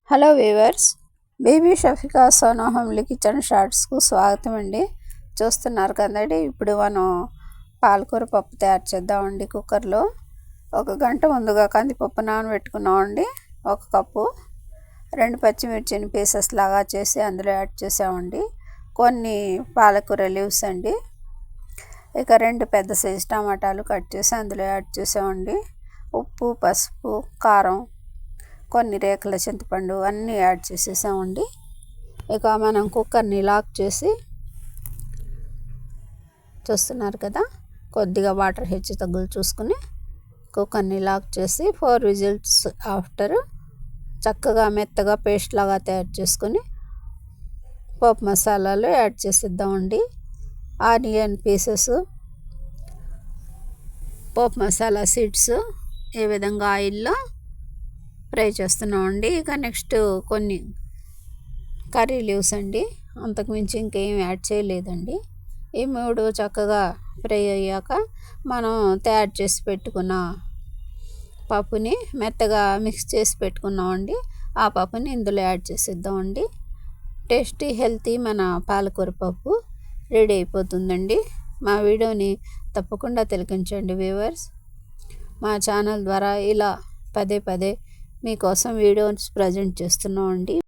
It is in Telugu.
Hello viewers, baby Shafika Sona homely kitchen షార్ట్స్కు స్వాగతం అండి. చూస్తున్నారు కదండి, ఇప్పుడు మనం పాలకూర పప్పు తయారు చేద్దామండి. కుక్కర్లో 1 గంట ముందుగా కందిపప్పు నానబెట్టుకున్నామండి. 1 కప్పు. 2 పచ్చిమిర్చిని పీసెస్ లాగా చేసి అందులో యాడ్ చేసామండి. కొన్ని పాలకూర లీవ్స్ అండి. ఇక 2 పెద్ద సైజు టమాటాలు కట్ చేసి అందులో యాడ్ చేసామండి. ఉప్పు, పసుపు, కారం, కొన్ని రేకుల చింతపండు అన్నీ యాడ్ చేసేసామండి. ఇక మనం కుక్కర్ని లాక్ చేసి, చూస్తున్నారు కదా, కొద్దిగా వాటర్ హెచ్చు తగ్గులు చూసుకుని కుక్కర్ని లాక్ చేసి 4 విజిల్స్ ఆఫ్టర్ చక్కగా మెత్తగా పేస్ట్ లాగా తయారు చేసుకుని పోపు మసాలాలు యాడ్ చేసేద్దామండి. ఆనియన్ పీసెస్, పోపు మసాలా సీడ్స్ ఏ విధంగా ఆయిల్లో ఫ్రై చేస్తున్నామండి. ఇక నెక్స్ట్ కొన్ని కర్రీ లీవ్స్ అండి. అంతకుమించి ఇంకేం యాడ్ చేయలేదండి. ఈ 3 చక్కగా ఫ్రై అయ్యాక మనం తయారు చేసి పెట్టుకున్న పప్పుని మెత్తగా మిక్స్ చేసి పెట్టుకున్నామండి. ఆ పప్పుని ఇందులో యాడ్ చేసేద్దామండి. టేస్టీ హెల్తీ మన పాలకూర పప్పు రెడీ అయిపోతుందండి. మా వీడియోని తప్పకుండా తిలకించండి వ్యూవర్స్. మా ఛానల్ ద్వారా ఇలా పదే పదే మీకోసం వీడియోస్ ప్రజెంట్ చేస్తున్నామండి.